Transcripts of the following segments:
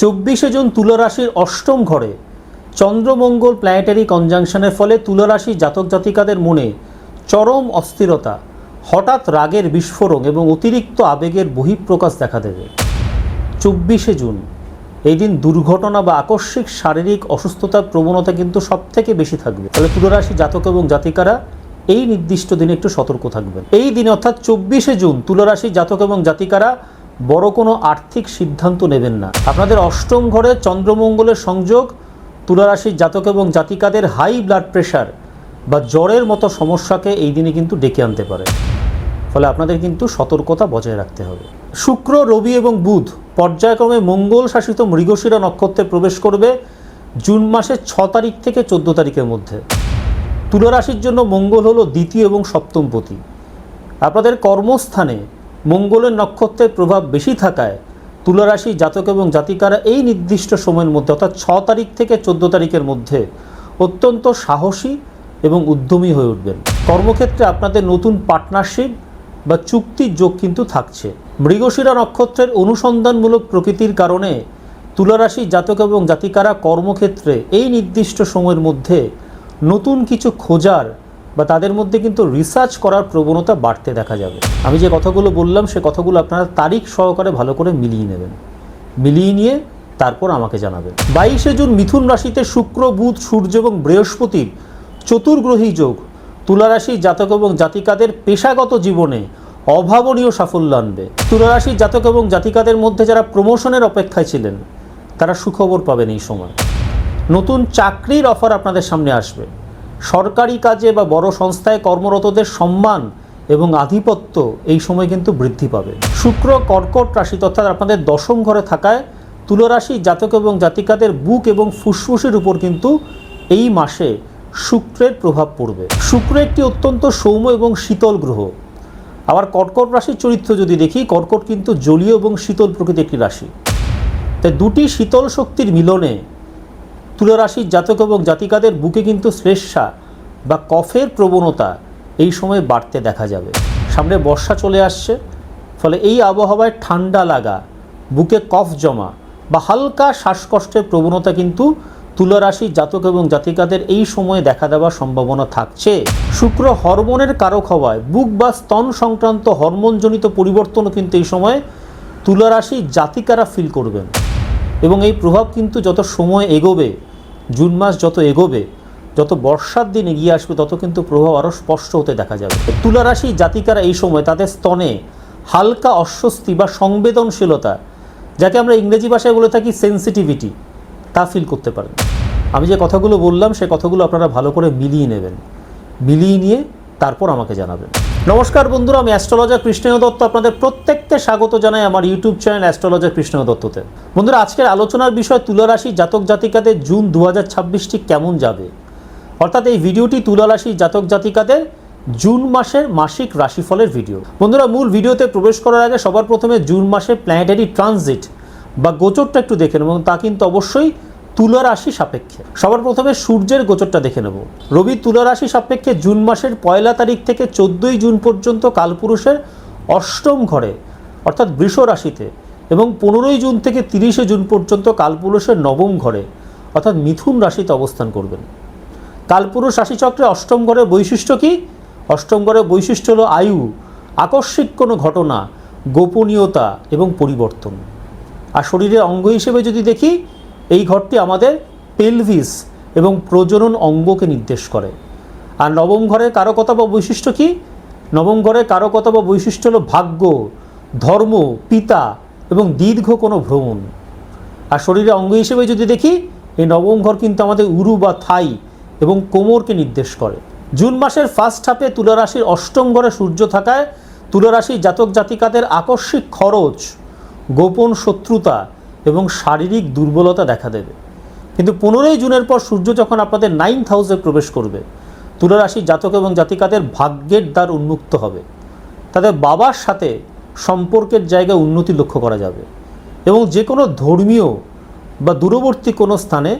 24শে June তুলা রাশির অষ্টম ঘরে চন্দ্রমঙ্গল প্ল্যানেটারি কনজাংশনের ফলে তুলা রাশি জাতক জাতিকাদের মনে চরম অস্থিরতা, হঠাৎ রাগের বিস্ফোরণ এবং অতিরিক্ত আবেগের বহিঃপ্রকাশ দেখা দেবে। 24শে জুন এই দিন দুর্ঘটনা বা আকস্মিক শারীরিক অসুস্থতার প্রবণতা কিন্তু সবথেকে বেশি থাকবে। তাহলে তুলা রাশি জাতক এবং জাতিকারা এই নির্দিষ্ট দিনে একটু সতর্ক থাকবেন। এই দিনে অর্থাৎ 24শে জুন তুলা রাশি জাতক এবং জাতিকারা বড় কোনো আর্থিক সিদ্ধান্ত নেবেন না। আপনাদের অষ্টম ঘরে চন্দ্রমঙ্গলের সংযোগ তুলা রাশির জাতক এবং জাতিকাদের হাই ব্লাড প্রেশার বা জ্বরের মতো সমস্যাকে এই দিনে কিন্তু ডেকে আনতে পারে। ফলে আপনাদের কিন্তু সতর্কতা বজায় রাখতে হবে। শুক্র, রবি এবং বুধ পর্যায়ক্রমে মঙ্গল শাসিত মৃগশিরা নক্ষত্রে প্রবেশ করবে জুন মাসের 6 তারিখ থেকে 14 তারিখের মধ্যে। তুলা রাশির জন্য মঙ্গল হলো দ্বিতীয় এবং সপ্তম পতি। আপনাদের কর্মস্থানে মঙ্গলের নক্ষত্রের প্রভাব বেশি থাকায় তুলা রাশি জাতক এবং জাতিকারা এই নির্দিষ্ট সময়ের মধ্যে অর্থাৎ 6 তারিখ থেকে 14 তারিখের মধ্যে অত্যন্ত সাহসী এবং উদ্যমী হয়ে উঠবেন। কর্মক্ষেত্রে আপনাদের নতুন পার্টনারশিপ বা চুক্তির যোগ কিন্তু থাকছে। মৃগশিরা নক্ষত্রের অনুসন্ধানমূলক প্রকৃতির কারণে তুলা রাশি জাতক এবং জাতিকারা কর্মক্ষেত্রে এই নির্দিষ্ট সময়ের মধ্যে নতুন কিছু খোঁজার বা তাদের মধ্যে কিন্তু রিসার্চ করার প্রবণতা বাড়তে দেখা যাবে। আমি যে কথাগুলো বললাম সে কথাগুলো আপনারা তারিখ সহকারে ভালো করে মিলিয়ে নেবেন, মিলিয়ে নিয়ে তারপর আমাকে জানাবেন। 22শে জুন মিথুন রাশিতে শুক্র, বুধ, সূর্য এবং বৃহস্পতির চতুর্গ্রহী যোগ তুলা রাশি জাতক এবং জাতিকাদের পেশাগত জীবনে অভাবনীয় সাফল্য আনবে। তুলা রাশির জাতক এবং জাতিকাদের মধ্যে যারা প্রমোশনের অপেক্ষায় ছিলেন তারা সুখবর পাবেন এই সময়। নতুন চাকরির অফার আপনাদের সামনে আসবে। সরকারি কাজে বা বড় সংস্থায় কর্মরতদের সম্মান এবং আধিপত্য এই সময় কিন্তু বৃদ্ধি পাবে। শুক্র কর্কট রাশিতে অর্থাৎ আপনাদের দশম ঘরে থাকায় তুলা রাশি জাতক এবং জাতিকাদের বুক এবং ফুসফুসের উপর কিন্তু এই মাসে শুক্রের প্রভাব পড়বে। শুক্র একটি অত্যন্ত সৌম্য এবং শীতল গ্রহ। আবার কর্কট রাশির চরিত্র যদি দেখি, কর্কট কিন্তু জলীয় এবং শীতল প্রকৃতির একটি রাশি। তাই দুটি শীতল শক্তির মিলনে তুলা রাশির জাতক এবং জাতিকাদের বুকে কিন্তু শ্লেষ্মা বা কফের প্রবণতা এই সময় বাড়তে দেখা যাবে। সামনে বর্ষা চলে আসছে, ফলে এই আবহাওয়ায় ঠান্ডা লাগা, বুকে কফ জমা বা হালকা শ্বাসকষ্টের প্রবণতা কিন্তু তুলা রাশির জাতক এবং জাতিকাদের এই সময়ে দেখা দেওয়ার সম্ভাবনা থাকছে। শুক্র হরমোনের কারক হওয়ায় বুক বা স্তন সংক্রান্ত হরমোনজনিত পরিবর্তনও কিন্তু এই সময়ে তুলা রাশির জাতিকারা ফিল করবেন এবং এই প্রভাব কিন্তু যত সময় এগোবে, জুন মাস যত এগোবে, যত বর্ষার দিন এগিয়ে আসবে তত কিন্তু প্রভাব আরও স্পষ্ট হতে দেখা যাবে। তুলা রাশির জাতিকারা এই সময় তাদের স্তনে হালকা অস্বস্তি বা সংবেদনশীলতা, যাকে আমরা ইংরেজি ভাষায় বলে থাকি সেন্সিটিভিটি, তা ফিল করতে পারেন। আমি যে কথাগুলো বললাম সে কথাগুলো আপনারা ভালো করে মিলিয়ে নেবেন, মিলিয়ে নিয়ে তারপর আমাকে জানাবেন। নমস্কার বন্ধুরা, আমি অ্যাস্ট্রোলজার কৃষ্ণেয় দত্ত আপনাদের প্রত্যেককে স্বাগত জানাই আমার ইউটিউব চ্যানেল অ্যাস্ট্রোলজার কৃষ্ণেয় দত্ততে। বন্ধুরা, আজকের আলোচনার বিষয় তুলা রাশি জাতক জাতিকাদের জুন 2026 ঠিক কেমন যাবে। অর্থাৎ এই ভিডিওটি তুলা রাশি জাতক জাতিকাদের জুন মাসের মাসিক রাশিফলের ভিডিও। বন্ধুরা, মূল ভিডিওতে প্রবেশ করার আগে সবার প্রথমে জুন মাসের প্ল্যানেটারি ট্রানজিট বা গোচরটা একটু দেখে নেব, এবং তা কিন্তু অবশ্যই তুলা রাশি সাপেক্ষে। সবার প্রথমে সূর্যের গোচরটা দেখে নেব। রবি তুলা রাশি সাপেক্ষে জুন মাসের 1 তারিখ থেকে 14 জুন পর্যন্ত কালপুরুষের অষ্টম ঘরে অর্থাৎ বৃষ রাশিতে, এবং 15 জুন থেকে 30 জুন পর্যন্ত কালপুরুষের নবম ঘরে অর্থাৎ মিথুন রাশিতে অবস্থান করবেন। কালপুরুষ রাশিচক্রে অষ্টম ঘরের বৈশিষ্ট্য কি? অষ্টম ঘরের বৈশিষ্ট্য হলো আয়ু, আকস্মিক কোনো ঘটনা, গোপনীয়তা এবং পরিবর্তন। আর শরীরের অঙ্গ হিসেবে যদি দেখি, এই ঘরটি আমাদের পেলভিস এবং প্রজনন অঙ্গকে নির্দেশ করে। আর নবম ঘরের কারকতা বা বৈশিষ্ট্য কি? নবম ঘরের কারকতা বা বৈশিষ্ট্য হলো ভাগ্য, ধর্ম, পিতা এবং দীর্ঘ কোনো ভ্রমণ। আর শরীরের অঙ্গ হিসেবে যদি দেখি, এই নবম ঘর কিন্তু আমাদের উরু বা থাই এবং কোমরকে নির্দেশ করে। জুন মাসের ফার্স্ট হাফে তুলা রাশির অষ্টম ঘরে সূর্য থাকায় তুলা রাশির জাতক জাতিকাদের আকস্মিক খরচ, গোপন শত্রুতা এবং শারীরিক দুর্বলতা দেখা দেবে। কিন্তু 15 জুনের পর সূর্য যখন আপনাদের 9th হাউসে প্রবেশ করবে, তুলা রাশির জাতক এবং জাতিকাদের ভাগ্যের দ্বার উন্মুক্ত হবে। তাদের বাবার সাথে সম্পর্কের জায়গায় উন্নতি লক্ষ্য করা যাবে এবং যে কোনো ধর্মীয় বা দূরবর্তী কোনো স্থানে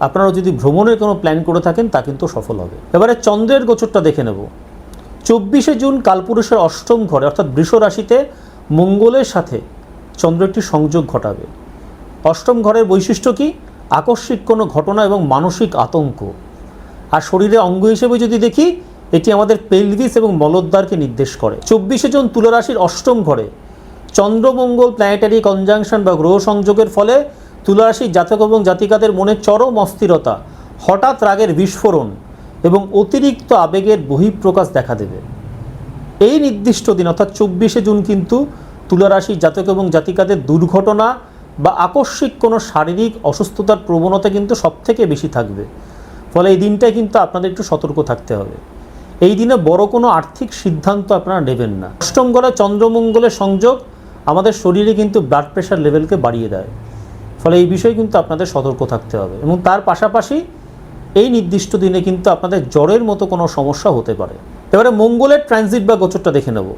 আপনারা যদি ভ্রমণের কোনো প্ল্যান করে থাকেন তা কিন্তু সফল হবে। এবারে চন্দ্রের গোচরটা দেখে নেব। 24শে জুন কালপুরুষের অষ্টম ঘরে অর্থাৎ বৃষ রাশিতে মঙ্গলের সাথে চন্দ্র একটি সংযোগ ঘটাবে। অষ্টম ঘরের বৈশিষ্ট্য কি? আকস্মিক কোনো ঘটনা এবং মানসিক আতঙ্ক। আর শরীরের অঙ্গ হিসেবে যদি দেখি, এটি আমাদের পেলভিস এবং মলদ্বারকে নির্দেশ করে। 24শে জুন তুলা রাশির অষ্টম ঘরে চন্দ্রমঙ্গল প্ল্যানেটারি কনজাংশন বা গ্রহ সংযোগের ফলে তুলা রাশির জাতক এবং জাতিকাদের মনে চরম অস্থিরতা, হঠাৎ রাগের বিস্ফোরণ এবং অতিরিক্ত আবেগের বহিঃপ্রকাশ দেখা দেবে। এই নির্দিষ্ট দিন অর্থাৎ 24শে জুন কিন্তু তুলা রাশির জাতক এবং জাতিকাদের দুর্ঘটনা বা আকস্মিক কোনো শারীরিক অসুস্থতার প্রবণতা কিন্তু সবথেকে বেশি থাকবে। ফলে এই দিনটায় কিন্তু আপনাদের একটু সতর্ক থাকতে হবে। এই দিনে বড় কোনো আর্থিক সিদ্ধান্ত আপনারা নেবেন না। অষ্টম ঘরে চন্দ্রমঙ্গলের সংযোগ আমাদের শরীরে কিন্তু ব্লাড প্রেশার লেভেলকে বাড়িয়ে দেয়। ফলে এই বিষয়ে কিন্তু আপনাদের সতর্ক থাকতে হবে এবং তার পাশাপাশি এই নির্দিষ্ট দিনে কিন্তু আপনাদের জ্বরের মতো কোনো সমস্যা হতে পারে। এবারে মঙ্গলের ট্রানজিট বা গোচরটা দেখে নেব।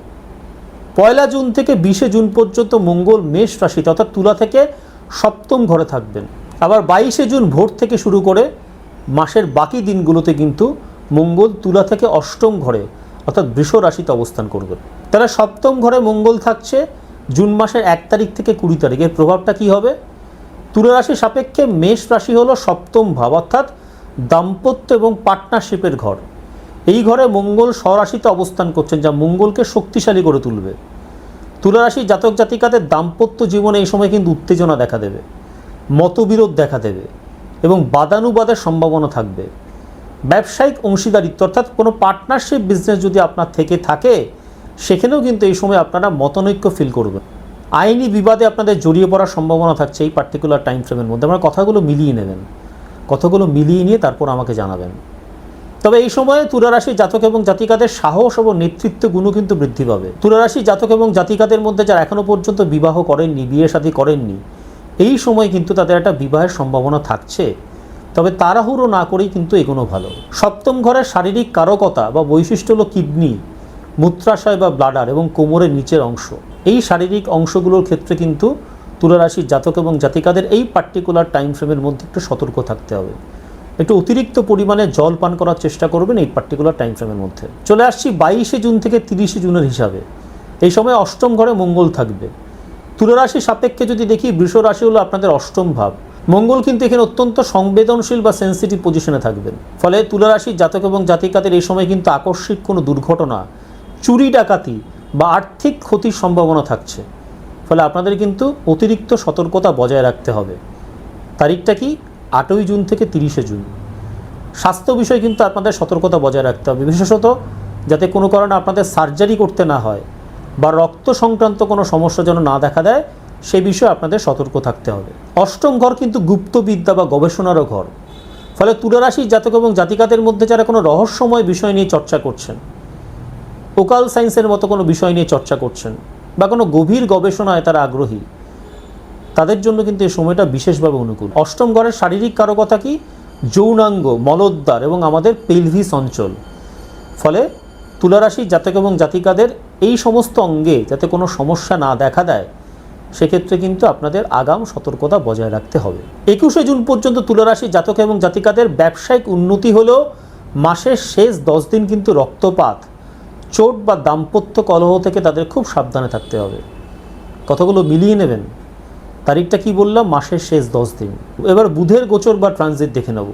1 জুন থেকে 20 জুন পর্যন্ত মঙ্গল মেষ রাশিতে অর্থাৎ তুলা থেকে সপ্তম ঘরে থাকবেন। আবার 22 জুন ভোর থেকে শুরু করে মাসের বাকি দিনগুলোতে কিন্তু মঙ্গল তুলা থেকে অষ্টম ঘরে অর্থাৎ বৃষ রাশিতে অবস্থান করবেন। তাহলে সপ্তম ঘরে মঙ্গল থাকছে জুন মাসের 1 তারিখ থেকে 20 তারিখ। এর প্রভাবটা কী হবে? তুলা রাশির সাপেক্ষে মেষ রাশি হলো সপ্তম ভাব অর্থাৎ দাম্পত্য এবং পার্টনারশিপের ঘর। এই ঘরে মঙ্গল স্বরাশিতে অবস্থান করছেন, যা মঙ্গলকে শক্তিশালী করে তুলবে। তুলা রাশির জাতক জাতিকাদের দাম্পত্য জীবনে এই সময় কিন্তু উত্তেজনা দেখা দেবে, মতবিরোধ দেখা দেবে এবং বাদানুবাদের সম্ভাবনা থাকবে। ব্যবসায়িক অংশীদারিত্ব অর্থাৎ কোনো পার্টনারশিপ বিজনেস যদি আপনার থেকে থাকে, সেখানেও কিন্তু এই সময় আপনারা মতনৈক্য ফিল করবেন। আইনি বিবাদে আপনাদের জড়িয়ে পড়ার সম্ভাবনা থাকছে এই পার্টিকুলার টাইম ফ্রেমের মধ্যে। আপনারা কথাগুলো মিলিয়ে নেবেন, কথাগুলো মিলিয়ে নিয়ে তারপর আমাকে জানাবেন। তবে এই সময়ে তুলা রাশির জাতক এবং জাতিকাদের সাহস এবং নেতৃত্ব গুণও কিন্তু বৃদ্ধি পাবে। তুলা রাশির জাতক এবং জাতিকাদের মধ্যে যারা এখনও পর্যন্ত বিবাহ করেননি, বিয়ে শাদী করেননি, এই সময় কিন্তু তাদের একটা বিবাহের সম্ভাবনা থাকছে। তবে তাড়াহুড়ো না করেই কিন্তু এগোনো ভালো। সপ্তম ঘরের শারীরিক কারকতা বা বৈশিষ্ট্য হলো কিডনি, মূত্রাশয় বা ব্লাডার এবং কোমরের নিচের অংশ। এই শারীরিক অংশগুলোর ক্ষেত্রে কিন্তু তুলা রাশির জাতক এবং জাতিকাদের এই পার্টিকুলার টাইম ফ্রেমের মধ্যে একটু সতর্ক থাকতে হবে। একটু অতিরিক্ত পরিমাণে জল পান করার চেষ্টা করবেন এই পার্টিকুলার টাইম ফ্রেমের মধ্যে। চলে আসছি 22 জুন থেকে 30 জুনের হিসাবে। এই সময় অষ্টম ঘরে মঙ্গল থাকবে। তুলা রাশির সাপেক্ষে যদি দেখি, বৃষ রাশি হলো আপনাদের অষ্টম ভাব। মঙ্গল কিন্তু এখানে অত্যন্ত সংবেদনশীল বা সেন্সিটিভ পজিশনে থাকবেন। ফলে তুলা রাশির জাতক এবং জাতিকাদের এই সময় কিন্তু আকস্মিক কোনো দুর্ঘটনা, চুরি ডাকাতি বা আর্থিক ক্ষতির সম্ভাবনা থাকছে। ফলে আপনাদের কিন্তু অতিরিক্ত সতর্কতা বজায় রাখতে হবে। তারিখটা কি? 8 জুন থেকে 30 জুন। স্বাস্থ্য বিষয়ে কিন্তু আপনাদের সতর্কতা বজায় রাখতে হবে, বিশেষত যাতে কোনো কারণে আপনাদের সার্জারি করতে না হয় বা রক্ত সংক্রান্ত কোনো সমস্যা যেন না দেখা দেয়, সেই বিষয়ে আপনাদের সতর্ক থাকতে হবে। অষ্টম ঘর কিন্তু গুপ্তবিদ্যা বা গবেষণারও ঘর। ফলে তুলা রাশির জাতক এবং জাতিকাদের মধ্যে যারা কোনো রহস্যময় বিষয় নিয়ে চর্চা করছেন, ওকাল সায়েন্সের মতো কোনো বিষয় নিয়ে চর্চা করছেন বা কোনো গভীর গবেষণায় তারা আগ্রহী, তাদের জন্য কিন্তু এই সময়টা বিশেষভাবে অনুকূল। অষ্টম ঘরের শারীরিক কারকতা কি? যৌনাঙ্গ, মলদ্বার এবং আমাদের পেলভিস অঞ্চল। ফলে তুলা রাশির জাতক এবং জাতিকাদের এই সমস্ত অঙ্গে যাতে কোনো সমস্যা না দেখা দেয়, সেক্ষেত্রে কিন্তু আপনাদের আগাম সতর্কতা বজায় রাখতে হবে। 21 জুন পর্যন্ত তুলা রাশির জাতক এবং জাতিকাদের ব্যবসায়িক উন্নতি হলেও মাসের শেষ 10 দিন কিন্তু রক্তপাত, চোট বা দাম্পত্য কলহ থেকে তাদের খুব সাবধানে থাকতে হবে। কথাগুলো মিলিয়ে নেবেন। তারিখটা কি বললাম? মাসের শেষ 10 দিন। এবার বুধের গোচর বা ট্রানজিট দেখে নেব।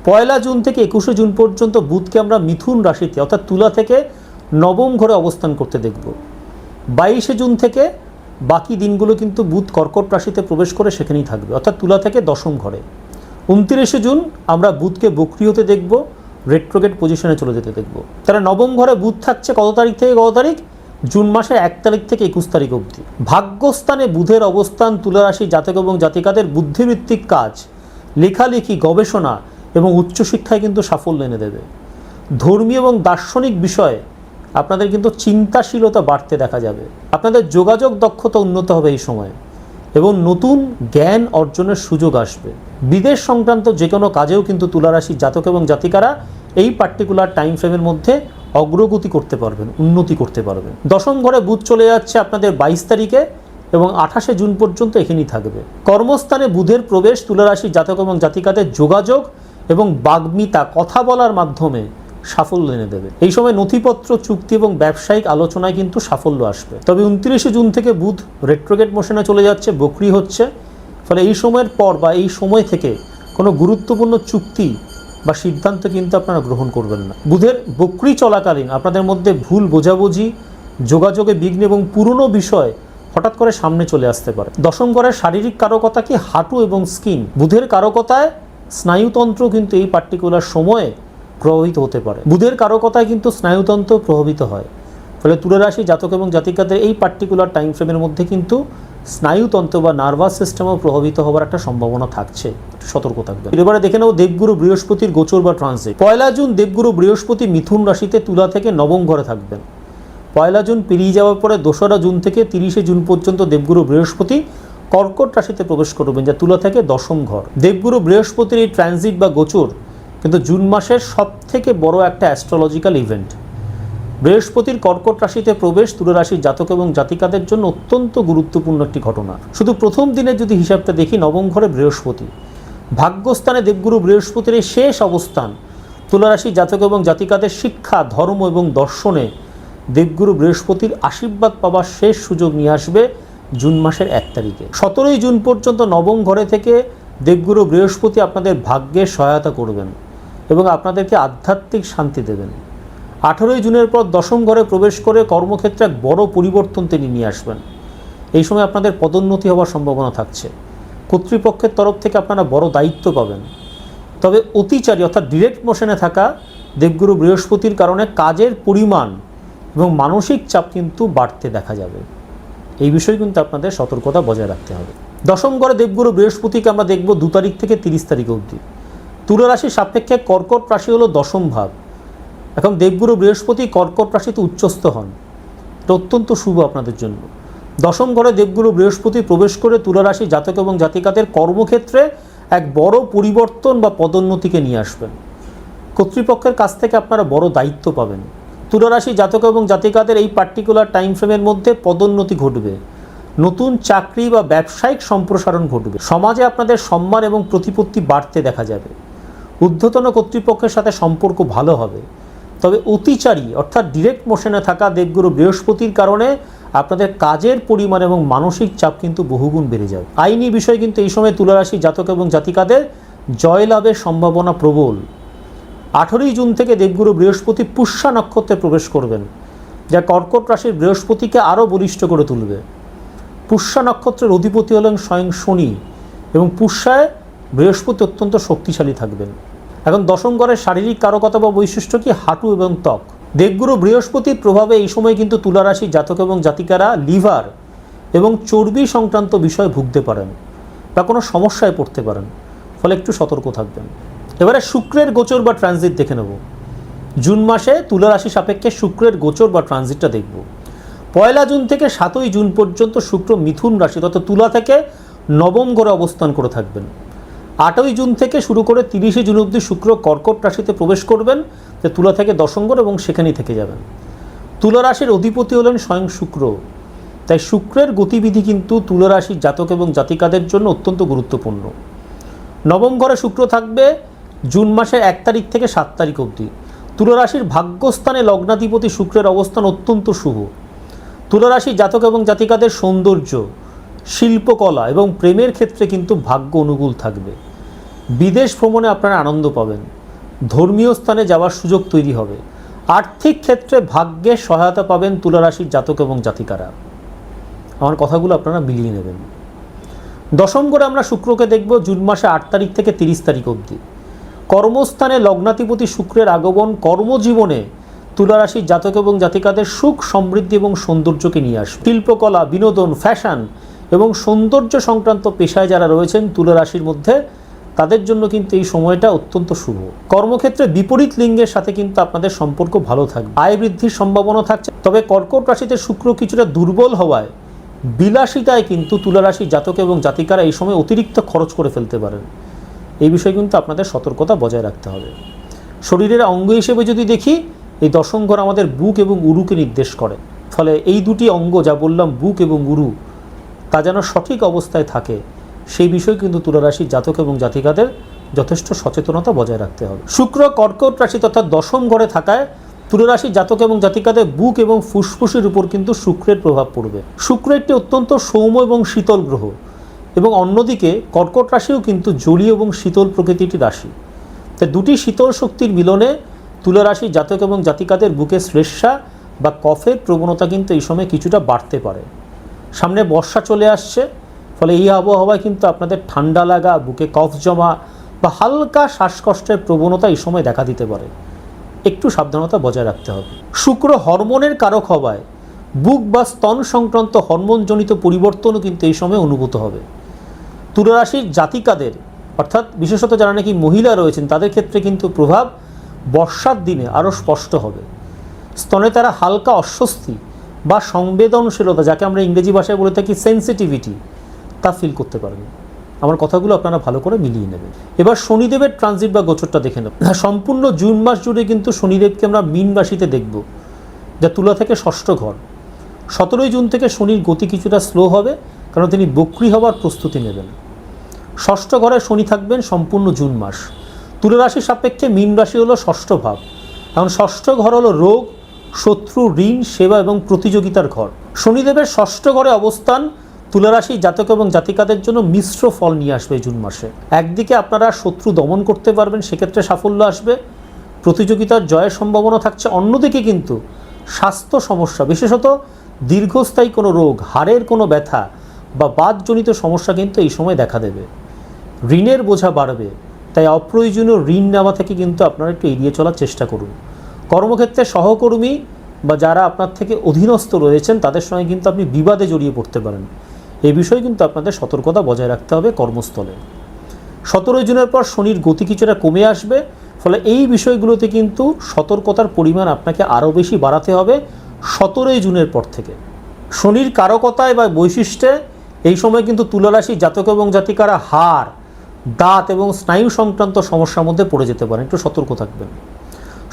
1 জুন থেকে 21 জুন পর্যন্ত বুধকে আমরা মিথুন রাশিতে অর্থাৎ তুলা থেকে নবম ঘরে অবস্থান করতে দেখব। 22 জুন থেকে বাকি দিনগুলো কিন্তু বুধ কর্কট রাশিতে প্রবেশ করে সেখানেই থাকবে অর্থাৎ তুলা থেকে দশম ঘরে। 29 জুন আমরা বুধকে বক্রি হতে দেখব, রেট্রোগেট পজিশনে চলে যেতে দেখব। তাহলে নবম ঘরে বুধ থাকছে কত তারিখ থেকে কত তারিখ? জুন মাসের 1 তারিখ থেকে 21 তারিখ অবধি। ভাগ্যস্থানে বুধের অবস্থান তুলা রাশি জাতক এবং জাতিকাদের বুদ্ধিভিত্তিক কাজ, লেখালেখি, গবেষণা এবং উচ্চশিক্ষায় কিন্তু সাফল্য এনে দেবে। ধর্মীয় এবং দার্শনিক বিষয়ে আপনাদের কিন্তু চিন্তাশীলতা বাড়তে দেখা যাবে। আপনাদের যোগাযোগ দক্ষতা উন্নত হবে এই সময় এবং নতুন জ্ঞান অর্জনের সুযোগ আসবে। বিদেশ সংক্রান্ত যে কোনো কাজেও কিন্তু তুলা রাশির জাতক এবং জাতিকারা এই পার্টিকুলার টাইম ফ্রেমের মধ্যে অগ্রগতি করতে পারবেন, উন্নতি করতে পারবেন। দশম ঘরে বুধ চলে যাচ্ছে আপনাদের 22 তারিখে এবং 28 জুন পর্যন্ত এখানেই থাকবে। কর্মস্থানে বুধের প্রবেশ তুলা রাশির জাতক এবং জাতিকাদের যোগাযোগ এবং বাগ্মিতা, কথা বলার মাধ্যমে সাফল্য এনে দেবে। এই সময় নথিপত্র, চুক্তি এবং ব্যবসায়িক আলোচনায় কিন্তু সাফল্য আসবে। তবে 29 জুন থেকে বুধ রেট্রোগেট মোশনে চলে যাচ্ছে, বক্রি হচ্ছে। ফলে এই সময়ের পর বা এই সময় থেকে কোনো গুরুত্বপূর্ণ চুক্তি বা সিদ্ধান্ত কিন্তু আপনারা গ্রহণ করবেন না। বুধের বক্রী চলাকালীন আপনাদের মধ্যে ভুল বোঝাবুঝি, যোগাযোগে বিঘ্ন এবং পুরনো বিষয় হঠাৎ করে সামনে চলে আসতে পারে। দশম ঘরের শারীরিক কারকতা কি হাঁটু এবং স্কিন। বুধের কারকতায় স্নায়ুতন্ত্র কিন্তু এই পার্টিকুলার সময়ে প্রভাবিত হতে পারে। বুধের কারকতায় কিন্তু স্নায়ুতন্ত্র প্রভাবিত হয়, ফলে তুলা রাশি জাতক এবং জাতিকাদের এই পার্টিকুলার টাইম ফ্রেমের মধ্যে কিন্তু স্নায়ুতন্ত্র বা নার্ভাস সিস্টেমও প্রভাবিত হওয়ার একটা সম্ভাবনা থাকছে, সতর্ক থাকবে। এবারে দেখে নেব দেবগুরু বৃহস্পতির গোচর বা ট্রানজিট। 1 জুন দেবগুরু বৃহস্পতি মিথুন রাশিতে তুলা থেকে নবম ঘরে থাকবেন। 1 জুন পেরিয়ে যাওয়ার পরে 2রা জুন থেকে 30শে জুন পর্যন্ত দেবগুরু বৃহস্পতি কর্কট রাশিতে প্রবেশ করবেন, যা তুলা থেকে দশম ঘর। দেবগুরু বৃহস্পতির এই ট্রানজিট বা গোচর কিন্তু জুন মাসের সবথেকে বড় একটা অ্যাস্ট্রোলজিক্যাল ইভেন্ট। বৃহস্পতির কর্কট রাশিতে প্রবেশ তুলা রাশির জাতক এবং জাতিকাদের জন্য অত্যন্ত গুরুত্বপূর্ণ একটি ঘটনা। শুধু প্রথম দিনের যদি হিসাবটা দেখি, নবম ঘরে বৃহস্পতি, ভাগ্যস্থানে দেবগুরু বৃহস্পতির এই শেষ অবস্থান তুলা রাশির জাতক এবং জাতিকাদের শিক্ষা, ধর্ম এবং দর্শনে দেবগুরু বৃহস্পতির আশীর্বাদ পাওয়ার শেষ সুযোগ নিয়ে আসবে জুন মাসের 1 তারিখে। 17ই জুন পর্যন্ত নবম ঘরে থেকে দেবগুরু বৃহস্পতি আপনাদের ভাগ্যে সহায়তা করবেন এবং আপনাদেরকে আধ্যাত্মিক শান্তি দেবেন। 18ই জুনের পর দশম ঘরে প্রবেশ করে কর্মক্ষেত্রে এক বড় পরিবর্তন তিনি নিয়ে আসবেন। এই সময় আপনাদের পদোন্নতি হওয়ার সম্ভাবনা থাকছে। কর্তৃপক্ষের তরফ থেকে আপনারা বড় দায়িত্ব পাবেন। তবে অতিচারী অর্থাৎ ডিরেক্ট মোশনে থাকা দেবগুরু বৃহস্পতির কারণে কাজের পরিমাণ এবং মানসিক চাপ কিন্তু বাড়তে দেখা যাবে। এই বিষয়ে কিন্তু আপনাদের সতর্কতা বজায় রাখতে হবে। দশম ঘরে দেবগুরু বৃহস্পতিকে আমরা দেখব 2 তারিখ থেকে 30 তারিখ অবধি। তুলা রাশির সাপেক্ষে কর্কট রাশি হলো দশম ভাব। এখন দেবগুরু বৃহস্পতি কর্কট রাশিতে উচ্চস্থ হন, এটা অত্যন্ত শুভ আপনাদের জন্য। দশম ঘরে দেবগুরু বৃহস্পতি প্রবেশ করে তুলা রাশি জাতক এবং জাতিকাদের কর্মক্ষেত্রে এক বড় পরিবর্তন বা পদোন্নতিকে নিয়ে আসবেন। কর্তৃপক্ষের কাছ থেকে আপনারা বড় দায়িত্ব পাবেন। তুলা রাশি জাতক এবং জাতিকাদের এই পার্টিকুলার টাইম ফ্রেমের মধ্যে পদোন্নতি ঘটবে, নতুন চাকরি বা ব্যবসায়িক সম্প্রসারণ ঘটবে, সমাজে আপনাদের সম্মান এবং প্রতিপত্তি বাড়তে দেখা যাবে। ঊর্ধ্বতন কর্তৃপক্ষের সাথে সম্পর্ক ভালো হবে। তবে অতিচারী অর্থাৎ ডিরেক্ট মোশনে থাকা দেবগুরু বৃহস্পতির কারণে আপনাদের কাজের পরিমাণ এবং মানসিক চাপ কিন্তু বহুগুণ বেড়ে যাবে। আইনি বিষয় কিন্তু এই সময় তুলা রাশি জাতক এবং জাতিকাদের জয়লাভের সম্ভাবনা প্রবল। 18ই জুন থেকে দেবগুরু বৃহস্পতি পুষ্যা নক্ষত্রে প্রবেশ করবেন, যা কর্কট রাশির বৃহস্পতিকে আরও বলিষ্ঠ করে তুলবে। পুষ্যা নক্ষত্রের অধিপতি হলেন স্বয়ং শনি এবং পুষ্যায় বৃহস্পতি অত্যন্ত শক্তিশালী থাকবেন। এখন দশম ঘরের শারীরিক কারকতা বা বৈশিষ্ট্য কি হাঁটু এবং ত্বক। দেবগুরু বৃহস্পতির প্রভাবে এই সময় কিন্তু তুলা রাশির জাতক এবং জাতিকারা লিভার এবং চর্বি সংক্রান্ত বিষয়ে ভুগতে পারেন বা কোনো সমস্যায় পড়তে পারেন, ফলে একটু সতর্ক থাকবেন। এবারে শুক্রের গোচর বা ট্রানজিট দেখে নেব। জুন মাসে তুলা রাশি সাপেক্ষে শুক্রের গোচর বা ট্রানজিটটা দেখব। 1 জুন থেকে 7ই জুন পর্যন্ত শুক্র মিথুন রাশি অর্থাৎ তুলা থেকে নবম ঘরে অবস্থান করে থাকবেন। 8ই জুন থেকে শুরু করে 30শে জুন অবধি শুক্র কর্কট রাশিতে প্রবেশ করবেন, যে তুলা থেকে দশম ঘর এবং সেখানেই থেকে যাবেন। তুলা রাশির অধিপতি হলেন স্বয়ং শুক্র, তাই শুক্রের গতিবিধি কিন্তু তুলা রাশির জাতক এবং জাতিকাদের জন্য অত্যন্ত গুরুত্বপূর্ণ। নবম ঘরে শুক্র থাকবে জুন মাসের 1 তারিখ থেকে 7 তারিখ অবধি। তুলা রাশির ভাগ্যস্থানে লগ্নাধিপতি শুক্রের অবস্থান অত্যন্ত শুভ। তুলা রাশির জাতক এবং জাতিকাদের সৌন্দর্য, শিল্পকলা এবং প্রেমের ক্ষেত্রে কিন্তু ভাগ্য অনুকূল থাকবে। বিদেশ ভ্রমণে আপনারা আনন্দ পাবেন, ধর্মীয় স্থানে যাওয়ার সুযোগ তৈরি হবে। আর্থিক ক্ষেত্রে ভাগ্যের সহায়তা পাবেন তুলা রাশির জাতক এবং জাতিকারা। আমার কথাগুলো আপনারা মিলিয়ে নেবেন। দশম ঘরে আমরা শুক্রকে দেখব জুন মাসে 8 তারিখ থেকে 30 তারিখ অবধি। কর্মস্থানে লগ্নাধিপতি শুক্রের আগমন কর্মজীবনে তুলা রাশির জাতক এবং জাতিকাদের সুখ, সমৃদ্ধি এবং সৌন্দর্যকে নিয়ে আসবে। শিল্পকলা, বিনোদন, ফ্যাশন এবং সৌন্দর্য সংক্রান্ত পেশায় যারা রয়েছেন তুলা রাশির মধ্যে, তাদের জন্য কিন্তু এই সময়টা অত্যন্ত শুভ। কর্মক্ষেত্রে বিপরীত লিঙ্গের সাথে কিন্তু আপনাদের সম্পর্ক ভালো থাকবে, আয় বৃদ্ধির সম্ভাবনা থাকছে। তবে কর্কট রাশিতে শুক্র কিছুটা দুর্বল হওয়ায় বিলাসিতায় কিন্তু তুলা রাশির জাতক এবং জাতিকারা এই সময় অতিরিক্ত খরচ করে ফেলতে পারেন। এই বিষয়ে কিন্তু আপনাদের সতর্কতা বজায় রাখতে হবে। শরীরের অঙ্গ হিসেবে যদি দেখি, এই দশম ঘর আমাদের বুক এবং উরুকে নির্দেশ করে। ফলে এই দুটি অঙ্গ যা বললাম, বুক এবং উরু, তা যেন সঠিক অবস্থায় থাকে, সেই বিষয়ে কিন্তু তুলা রাশির জাতক এবং জাতিকাদের যথেষ্ট সচেতনতা বজায় রাখতে হবে। শুক্র কর্কট রাশি তথা দশম ঘরে থাকায় তুলা রাশির জাতক এবং জাতিকাদের বুক এবং ফুসফুসের উপর কিন্তু শুক্রের প্রভাব পড়বে। শুক্র একটি অত্যন্ত সৌম্য এবং শীতল গ্রহ, এবং অন্যদিকে কর্কট রাশিও কিন্তু জলীয় এবং শীতল প্রকৃতির রাশি। তাই দুটি শীতল শক্তির মিলনে তুলা রাশির জাতক এবং জাতিকাদের বুকে শ্লেষ্মা বা কফের প্রবণতা কিন্তু এই সময় কিছুটা বাড়তে পারে। সামনে বর্ষা চলে আসছে, ফলে এই আবহাওয়ায় কিন্তু আপনাদের ঠান্ডা লাগা, বুকে কফ জমা বা হালকা শ্বাসকষ্টের প্রবণতা এই সময় দেখা দিতে পারে। একটু সাবধানতা বজায় রাখতে হবে। শুক্র হরমোনের কারক হওয়ায় বুক বা স্তন সংক্রান্ত হরমোনজনিত পরিবর্তনও কিন্তু এই সময় অনুভূত হবে। তুলা রাশির জাতিকাদের অর্থাৎ বিশেষত যারা নাকি মহিলা রয়েছেন তাদের ক্ষেত্রে কিন্তু প্রভাব বর্ষার দিনে আরও স্পষ্ট হবে। স্তনে তারা হালকা অস্বস্তি বা সংবেদনশীলতা, যাকে আমরা ইংরেজি ভাষায় বলে থাকি সেন্সিটিভিটি, তা ফিল করতে পারবেন। আমার কথাগুলো আপনারা ভালো করে মিলিয়ে নেবেন। এবার শনিদেবের ট্রানজিট বা গোচরটা দেখে নেব। সম্পূর্ণ জুন মাস জুড়ে কিন্তু শনিদেবকে আমরা মীন রাশিতে দেখব, যা তুলা থেকে ষষ্ঠ ঘর। 17 জুন থেকে শনির গতি কিছুটা স্লো হবে, কারণ তিনি বক্রী হওয়ার প্রস্তুতি নেবেন। ষষ্ঠ ঘরে শনি থাকবেন সম্পূর্ণ জুন মাস। তুলা রাশির সাপেক্ষে মীন রাশি হলো ষষ্ঠ ভাব। এখন ষষ্ঠ ঘর হলো রোগ, শত্রু, ঋণ, সেবা এবং প্রতিযোগিতার ঘর। শনিদেবের ষষ্ঠ ঘরে অবস্থান তুলা রাশি জাতক এবং জাতিকাদের জন্য মিশ্র ফল নিয়ে আসবে জুন মাসে। একদিকে আপনারা শত্রু দমন করতে পারবেন, সেক্ষেত্রে সাফল্য আসবে, প্রতিযোগিতার জয়ের সম্ভাবনা থাকছে। অন্যদিকে কিন্তু স্বাস্থ্য সমস্যা, বিশেষত দীর্ঘস্থায়ী কোনো রোগ, হাড়ের কোনো ব্যথা বা বাতজনিত সমস্যা কিন্তু এই সময় দেখা দেবে। ঋণের বোঝা বাড়বে, তাই অপ্রয়োজনীয় ঋণ নেওয়া থেকে কিন্তু আপনারা একটু এড়িয়ে চলার চেষ্টা করুন। কর্মক্ষেত্রে সহকর্মী বা যারা আপনার থেকে অধীনস্থ রয়েছেন তাদের সঙ্গে কিন্তু আপনি বিবাদে জড়িয়ে পড়তে পারেন। এই বিষয়ে কিন্তু আপনাদের সতর্কতা বজায় রাখতে হবে কর্মস্থলে। 17 জুনের পর শনির গতি কিছুটা কমে আসবে, ফলে এই বিষয়গুলোতে কিন্তু সতর্কতার পরিমাণ আপনাকে আরও বেশি বাড়াতে হবে 17 জুনের পর থেকে। শনির কারকতায় বা বৈশিষ্ট্যে এই সময় কিন্তু তুলা রাশি জাতক এবং জাতিকারা হাড়, দাঁত এবং স্নায়ু সংক্রান্ত সমস্যার মধ্যে পড়ে যেতে পারেন, একটু সতর্ক থাকবেন।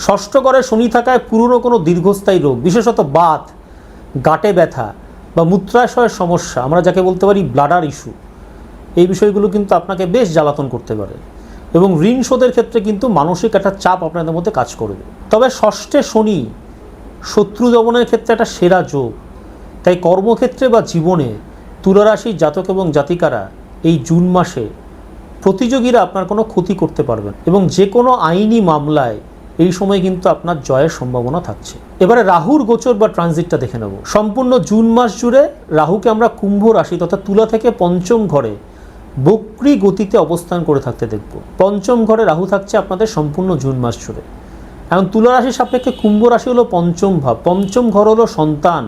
ষষ্ঠ ঘরে শনি থাকায় পুরনো কোনো দীর্ঘস্থায়ী রোগ, বিশেষত বাত, গাঁটে ব্যথা বা মূত্রাশয়ের সমস্যা, আমরা যাকে বলতে পারি ব্লাডার ইস্যু, এই বিষয়গুলো কিন্তু আপনাকে বেশ জ্বালাতন করতে পারে এবং ঋণ শোধের ক্ষেত্রে কিন্তু মানসিক একটা চাপ আপনাদের মধ্যে কাজ করবে। তবে ষষ্ঠে শনি শত্রু দমনের ক্ষেত্রে একটা সেরা যোগ। তাই কর্মক্ষেত্রে বা জীবনে তুলা রাশির জাতক এবং জাতিকারা এই জুন মাসে প্রতিযোগীরা আপনার কোনো ক্ষতি করতে পারবেন এবং যে কোনো আইনি মামলায় এই সময় কিন্তু আপনার জয়ের সম্ভাবনা থাকছে। এবারে রাহুর গোচর বা ট্রানজিটটা দেখে নেব। সম্পূর্ণ জুন মাস জুড়ে রাহুকে আমরা কুম্ভ রাশি তথা তুলা থেকে পঞ্চম ঘরে বক্রী গতিতে অবস্থান করে থাকতে দেখব। পঞ্চম ঘরে রাহু থাকছে আপনাদের সম্পূর্ণ জুন মাস জুড়ে। এখন তুলা রাশির সাপেক্ষে কুম্ভ রাশি হলো পঞ্চম ভাব। পঞ্চম ঘর হলো সন্তান,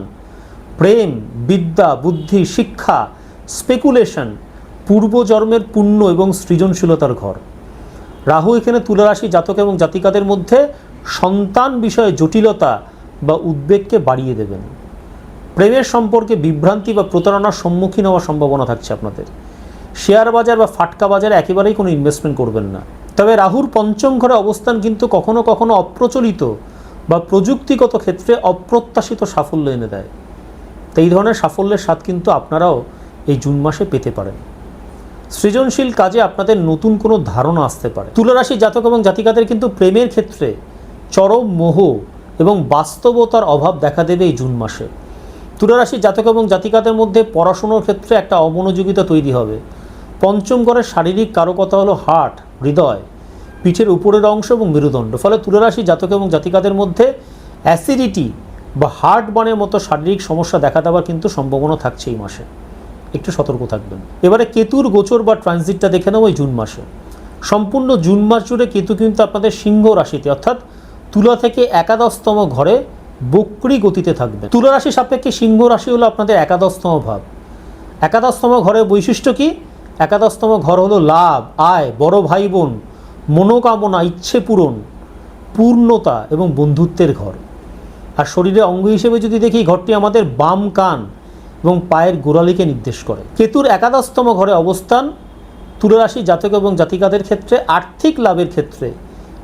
প্রেম, বিদ্যা, বুদ্ধি, শিক্ষা, স্পেকুলেশন, পূর্বজন্মের পুণ্য এবং সৃজনশীলতার ঘর। রাহু এখানে তুলা রাশি জাতক এবং জাতিকাদের মধ্যে সন্তান বিষয়ে জটিলতা বা উদ্বেগকে বাড়িয়ে দেবেন। প্রেমের সম্পর্কে বিভ্রান্তি বা প্রতারণার সম্মুখীন হওয়ার সম্ভাবনা থাকছে আপনাদের। শেয়ার বাজার বা ফাটকা বাজারে একেবারেই কোনো ইনভেস্টমেন্ট করবেন না। তবে রাহুর পঞ্চম ঘরে অবস্থান কিন্তু কখনো কখনো অপ্রচলিত বা প্রযুক্তিগত ক্ষেত্রে অপ্রত্যাশিত সাফল্য এনে দেয়। তো এই ধরনের সাফল্যের স্বাদ কিন্তু আপনারাও এই জুন মাসে পেতে পারেন। সৃজনশীল কাজে আপনাদের নতুন কোনো ধারণা আসতে পারে। তুলা রাশি জাতক এবং জাতিকাদের কিন্তু প্রেমের ক্ষেত্রে চরম মোহ এবং বাস্তবতার অভাব দেখা দেবে এই জুন মাসে। তুলা রাশি জাতক এবং জাতিকাদের মধ্যে পড়াশোনার ক্ষেত্রে একটা অমনোযোগিতা তৈরি হবে। পঞ্চম ঘরের শারীরিক কারকতা হলো হার্ট, হৃদয়, পিঠের উপরের অংশ এবং মেরুদণ্ড। ফলে তুলা রাশি জাতক এবং জাতিকাদের মধ্যে অ্যাসিডিটি বা হার্ট বার্নের মতো শারীরিক সমস্যা দেখা দেওয়ার কিন্তু সম্ভাবনা থাকছে এই মাসে, একটু সতর্ক থাকবেন। এবারে কেতুর গোচর বা ট্রানজিটটা দেখে নেব এই জুন মাসে। সম্পূর্ণ জুন মাস জুড়ে কেতু কিন্তু আপনাদের সিংহ রাশিতে অর্থাৎ তুলা থেকে একাদশতম ঘরে বক্রী গতিতে থাকবে। তুলা রাশি সাপেক্ষে সিংহ রাশি হলো আপনাদের একাদশতম ভাব। একাদশতম ঘরের বৈশিষ্ট্য কি? একাদশতম ঘর হলো লাভ, আয়, বড় ভাই বোন, মনোকামনা, ইচ্ছে পূরণ, পূর্ণতা এবং বন্ধুত্বের ঘর। আর শরীরের অঙ্গ হিসেবে যদি দেখি, ঘরটি আমাদের বাম কান এবং পায়ের গোড়ালিকে নির্দেশ করে। কেতুর একাদশতম ঘরে অবস্থান তুলা রাশি জাতক এবং জাতিকাদের ক্ষেত্রে আর্থিক লাভের ক্ষেত্রে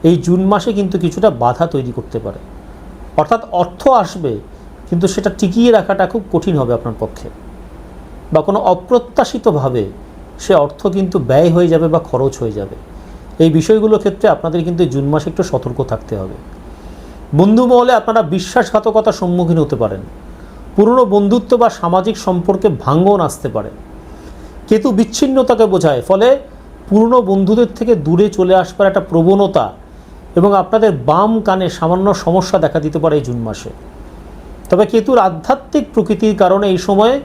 এই জুন মাসে কিন্তু কিছুটা বাধা তৈরি করতে পারে। অর্থাৎ অর্থ আসবে, কিন্তু সেটা টিকিয়ে রাখাটা খুব কঠিন হবে আপনার পক্ষে, বা কোনো অপ্রত্যাশিতভাবে সে অর্থ কিন্তু ব্যয় হয়ে যাবে বা খরচ হয়ে যাবে। এই বিষয়গুলোর ক্ষেত্রে আপনাদের কিন্তু জুন মাসে একটু সতর্ক থাকতে হবে। বন্ধু মহলে আপনারা বিশ্বাসঘাতকতার সম্মুখীন হতে পারেন। পুরনো বন্ধুত্ব বা সামাজিক সম্পর্কে ভাঙ্গন আসতে পারে। কেতু বিচ্ছিন্নতাকে বোঝায়, ফলে পুরনো বন্ধুদের থেকে দূরে চলে আসবার একটা প্রবণতা এবং আপনাদের বাম কানে সামান্য সমস্যা দেখা দিতে পারে এই জুন মাসে। তবে কেতুর আধ্যাত্মিক প্রকৃতির কারণে এই সময়ে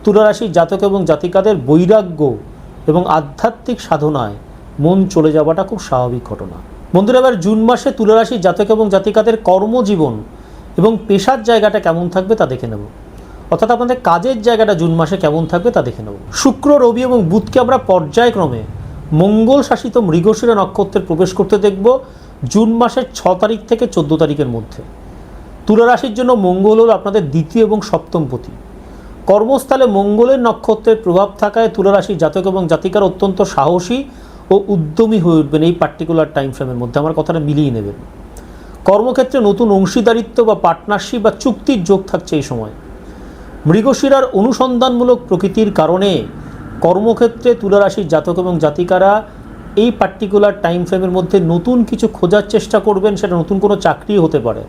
তুলা রাশির জাতক এবং জাতিকাদের বৈরাগ্য এবং আধ্যাত্মিক সাধনায় মন চলে যাওয়াটা খুব স্বাভাবিক ঘটনা। বন্ধুরা, এবার জুন মাসে তুলা রাশির জাতক এবং জাতিকাদের কর্মজীবন এবং পেশার জায়গাটা কেমন থাকবে তা দেখে নেব, অর্থাৎ আপনাদের কাজের জায়গাটা জুন মাসে কেমন থাকবে তা দেখে নেব। শুক্র, রবি এবং বুধকে আমরা পর্যায়ক্রমে মঙ্গল শাসিত মৃগশিরা নক্ষত্রের প্রবেশ করতে দেখব জুন মাসের 6 তারিখ থেকে 14 তারিখের মধ্যে। তুলা রাশির জন্য মঙ্গল হল আপনাদের দ্বিতীয় এবং সপ্তম পতি। কর্মস্থলে মঙ্গলের নক্ষত্রের প্রভাব থাকায় তুলা রাশির জাতক এবং জাতিকার অত্যন্ত সাহসী ও উদ্যমী হয়ে উঠবেন এই পার্টিকুলার টাইম ফ্রেমের মধ্যে। আমার কথাটা মিলিয়ে নেবেন। কর্মক্ষেত্রে নতুন অংশীদারিত্ব বা পার্টনারশিপ বা চুক্তির যোগ থাকছে এই সময়। মৃগশিরার অনুসন্ধানমূলক প্রকৃতির কারণে কর্মক্ষেত্রে তুলা রাশির জাতক এবং জাতিকারা এই পার্টিকুলার টাইম ফ্রেমের মধ্যে নতুন কিছু খোঁজার চেষ্টা করবেন। সেটা নতুন কোনো চাকরি হতে পারে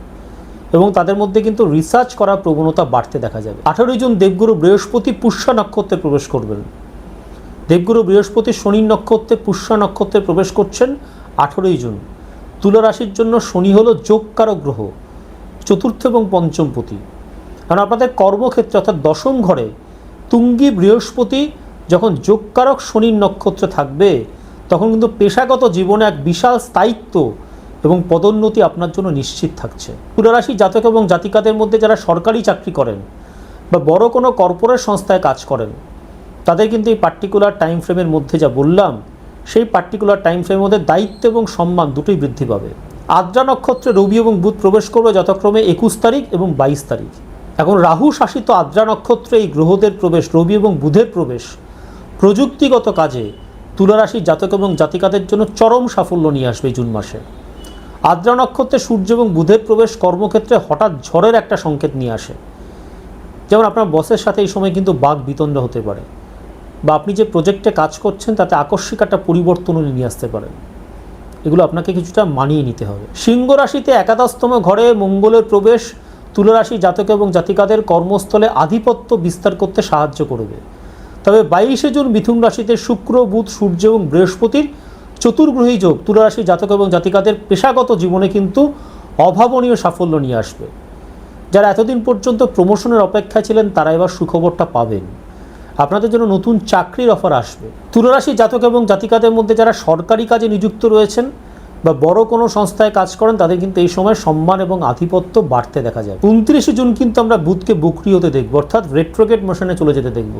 এবং তাদের মধ্যে কিন্তু রিসার্চ করার প্রবণতা বাড়তে দেখা যাবে। 18 জুন দেবগুরু বৃহস্পতি পুষ্যা নক্ষত্রে প্রবেশ করবেন। দেবগুরু বৃহস্পতি শনি নক্ষত্রে পুষ্যা নক্ষত্রে প্রবেশ করছেন 18 জুন। তুলা রাশির জন্য শনি হলো যোগকারক গ্রহ, চতুর্থ এবং পঞ্চম পতি। কারণ আপনাদের কর্মক্ষেত্রে অর্থাৎ দশম ঘরে তুঙ্গী বৃহস্পতি যখন যোগকারক শনির নক্ষত্রে থাকবে তখন কিন্তু পেশাগত জীবনে এক বিশাল স্থায়িত্ব এবং পদোন্নতি আপনার জন্য নিশ্চিত থাকছে। তুলা রাশি জাতক এবং জাতিকাদের মধ্যে যারা সরকারি চাকরি করেন বা বড় কোনো কর্পোরেট সংস্থায় কাজ করেন তাদের কিন্তু এই পার্টিকুলার টাইম ফ্রেমের মধ্যে যা বললাম সেই পার্টিকুলার টাইম ফ্রেমের মধ্যে দায়িত্ব এবং সম্মান দুটোই বৃদ্ধি পাবে। আদ্রা নক্ষত্রে রবি এবং বুধ প্রবেশ করবে যথাক্রমে 21 তারিখ এবং 22 তারিখ। এখন রাহু শাসিত আদ্রা নক্ষত্রে এই গ্রহদের প্রবেশ, রবি এবং বুধের প্রবেশ প্রযুক্তিগত কাজে তুলা রাশির জাতক এবং জাতিকাদের জন্য চরম সাফল্য নিয়ে আসবে জুন মাসে। আদ্রা নক্ষত্রে সূর্য এবং বুধের প্রবেশ কর্মক্ষেত্রে হঠাৎ ঝড়ের একটা সংকেত নিয়ে আসে। যেমন আপনার বসের সাথে এই সময় কিন্তু বাক বিতণ্ডা হতে পারে বা আপনি যে প্রজেক্টে কাজ করছেন তাতে আকস্মিক একটা পরিবর্তনও নিয়ে আসতে পারেন। এগুলো আপনাকে কিছুটা মানিয়ে নিতে হবে। সিংহ রাশিতে একাদশতম ঘরে মঙ্গলের প্রবেশ তুলা রাশি জাতক এবং জাতিকাদের কর্মস্থলে আধিপত্য বিস্তার করতে সাহায্য করবে। তবে 22 জুন মিথুন রাশিতে শুক্র, বুধ, সূর্য এবং বৃহস্পতির চতুর্গ্রহী যোগ তুলা রাশি জাতক এবং জাতিকাদের পেশাগত জীবনে কিন্তু অভাবনীয় সাফল্য নিয়ে আসবে। যারা এতদিন পর্যন্ত প্রমোশনের অপেক্ষায় ছিলেন তারা এবার সুখবরটা পাবেন। আপনাদের জন্য নতুন চাকরির অফার আসবে। তুলা রাশি জাতক এবং জাতিকাদের মধ্যে যারা সরকারি কাজে নিযুক্ত রয়েছেন বা বড় কোনো সংস্থায় কাজ করেন তাদের কিন্তু এই সময় সম্মান এবং আধিপত্য বাড়তে দেখা যায়। 29 জুন কিন্তু আমরা বুধকে বক্রি হতে দেখব, অর্থাৎ রেট্রোগেট মোশনে চলে যেতে দেখব।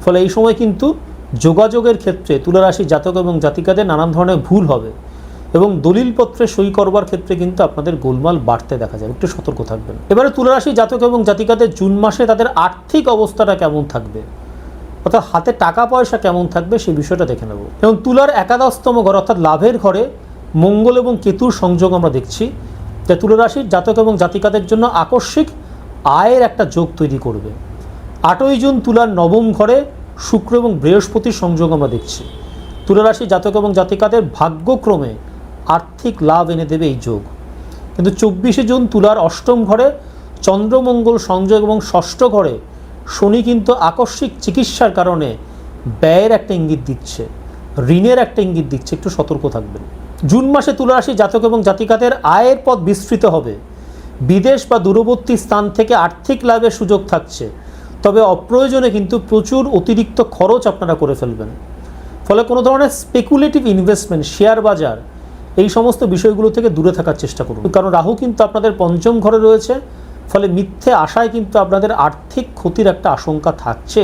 ফলে এই সময় কিন্তু যোগাযোগের ক্ষেত্রে তুলা রাশি জাতক এবং জাতিকাদের নানান ধরনের ভুল হবে এবং দলিলপত্রে সই করবার ক্ষেত্রে কিন্তু আপনাদের গোলমাল বাড়তে দেখা যাবে। একটু সতর্ক থাকবেন। এবারে তুলা রাশি জাতক এবং জাতিকাদের জুন মাসে তাদের আর্থিক অবস্থাটা কেমন থাকবে, অর্থাৎ হাতে টাকা পয়সা কেমন থাকবে সেই বিষয়টা দেখে নেব। এবং তুলার একাদশতম ঘর অর্থাৎ লাভের ঘরে মঙ্গল এবং কেতুর সংযোগ আমরা দেখছি, যা তুলা রাশির জাতক এবং জাতিকাদের জন্য আকস্মিক আয়ের একটা যোগ তৈরি করবে। 8 জুন তুলার নবম ঘরে শুক্র এবং বৃহস্পতির সংযোগ আমরা দেখছি। তুলা রাশি জাতক এবং জাতিকাদের ভাগ্যক্রমে আর্থিক লাভ এনে দেবে এই যোগ। কিন্তু 24 জুন তুলার অষ্টম ঘরে চন্দ্রমঙ্গল সংযোগ এবং ষষ্ঠ ঘরে শনি কিন্তু আকস্মিক চিকিৎসার কারণে ব্যয়ের একটা ইঙ্গিত দিচ্ছে, ঋণের একটা ইঙ্গিত দিচ্ছে। একটু সতর্ক থাকবেন। জুন মাসে তুলা রাশি জাতক এবং জাতিকাদের আয়ের পথ বিস্তৃত হবে। বিদেশ বা দূরবর্তী স্থান থেকে আর্থিক লাভের সুযোগ থাকছে, তবে অপ্রয়োজনে কিন্তু প্রচুর অতিরিক্ত খরচ আপনারা করে ফেলবেন। ফলে কোনো ধরনের স্পেকুলেটিভ ইনভেস্টমেন্ট, শেয়ার বাজার এই সমস্ত বিষয়গুলো থেকে দূরে থাকার চেষ্টা করুন। কারণ রাহু কিন্তু আপনাদের পঞ্চম ঘরে রয়েছে, ফলে মিথ্যে আশায় কিন্তু আপনাদের আর্থিক ক্ষতির একটা আশঙ্কা থাকছে।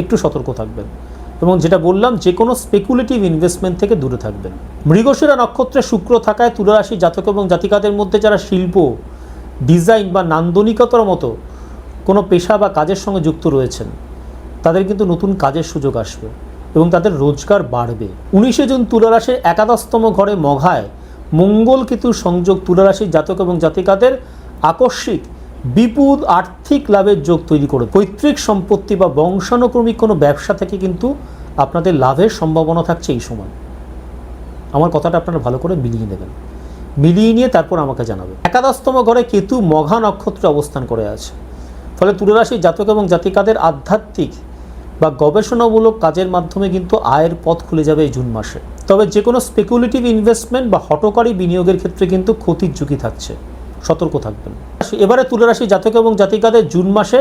একটু সতর্ক থাকবেন এবং যেটা বললাম যে কোনো স্পেকুলেটিভ ইনভেস্টমেন্ট থেকে দূরে থাকবেন। মৃগশিরা নক্ষত্রে শুক্র থাকায় তুলা রাশি জাতক এবং জাতিকাদের মধ্যে যারা শিল্প, ডিজাইন বা নান্দনিকতার মতো কোনো পেশা বা কাজের সঙ্গে যুক্ত রয়েছেন তাদের কিন্তু নতুন কাজের সুযোগ আসবে এবং তাদের রোজগার বাড়বে। 19 জুন তুলা রাশির একাদশতম ঘরে মঘায় মঙ্গল কেতুর সংযোগ তুলা রাশির জাতক এবং জাতিকাদের আকস্মিক বিপুল আর্থিক লাভের যোগ তৈরি করে। পৈতৃক সম্পত্তি বা বংশানুক্রমিক কোনো ব্যবসা থেকে কিন্তু আপনাদের লাভের সম্ভাবনা থাকছে এই সময়। আমার কথাটা আপনারা ভালো করে মিলিয়ে নেবেন, মিলিয়ে নিয়ে তারপর আমাকে জানাবেন। একাদশতম ঘরে কেতু মঘা নক্ষত্রে অবস্থান করে আছে, ফলে তুলা রাশির জাতক এবং জাতিকাদের আধ্যাত্মিক বা গবেষণামূলক কাজের মাধ্যমে কিন্তু আয়ের পথ খুলে যাবে এই জুন মাসে। তবে যে কোনো স্পেকুলেটিভ ইনভেস্টমেন্ট বা হঠকারী বিনিয়োগের ক্ষেত্রে কিন্তু ক্ষতির ঝুঁকি থাকছে, সতর্ক থাকবেন। এবারে তুলা রাশি জাতক এবং জাতিকাদের জুন মাসে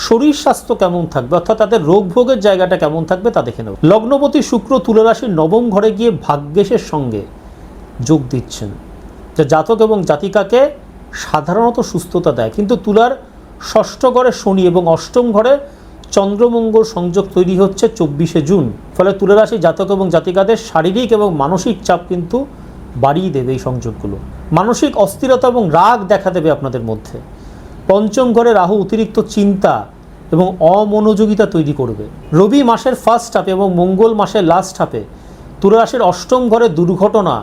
শরীর স্বাস্থ্য কেমন থাকবে, অর্থাৎ তাদের রোগ ভোগের জায়গাটা কেমন থাকবে তা দেখে নেব। লগ্নপতি শুক্র তুলা রাশির নবম ঘরে গিয়ে ভাগ্যেশের সঙ্গে যোগ দিচ্ছেন, যা জাতক এবং জাতিকাকে সাধারণত সুস্থতা দেয়। কিন্তু তুলার ষষ্ঠ ঘরে শনি এবং অষ্টম ঘরে চন্দ্রমঙ্গল সংযোগ তৈরি হচ্ছে 24শে জুন। ফলে তুলা রাশি জাতক এবং জাতিকাদের শারীরিক এবং মানসিক চাপ কিন্তু বাড়িয়ে দেবে এই সংযোগগুলো। মানসিক অস্থিরতা এবং রাগ দেখা দেবে আপনাদের মধ্যে। পঞ্চম ঘরে রাহু অতিরিক্ত চিন্তা এবং অমনোযোগিতা তৈরি করবে। রবি মাসের ফার্স্ট হাফে এবং মঙ্গল মাসের লাস্ট হাফে তুলা রাশির অষ্টম ঘরে দুর্ঘটনা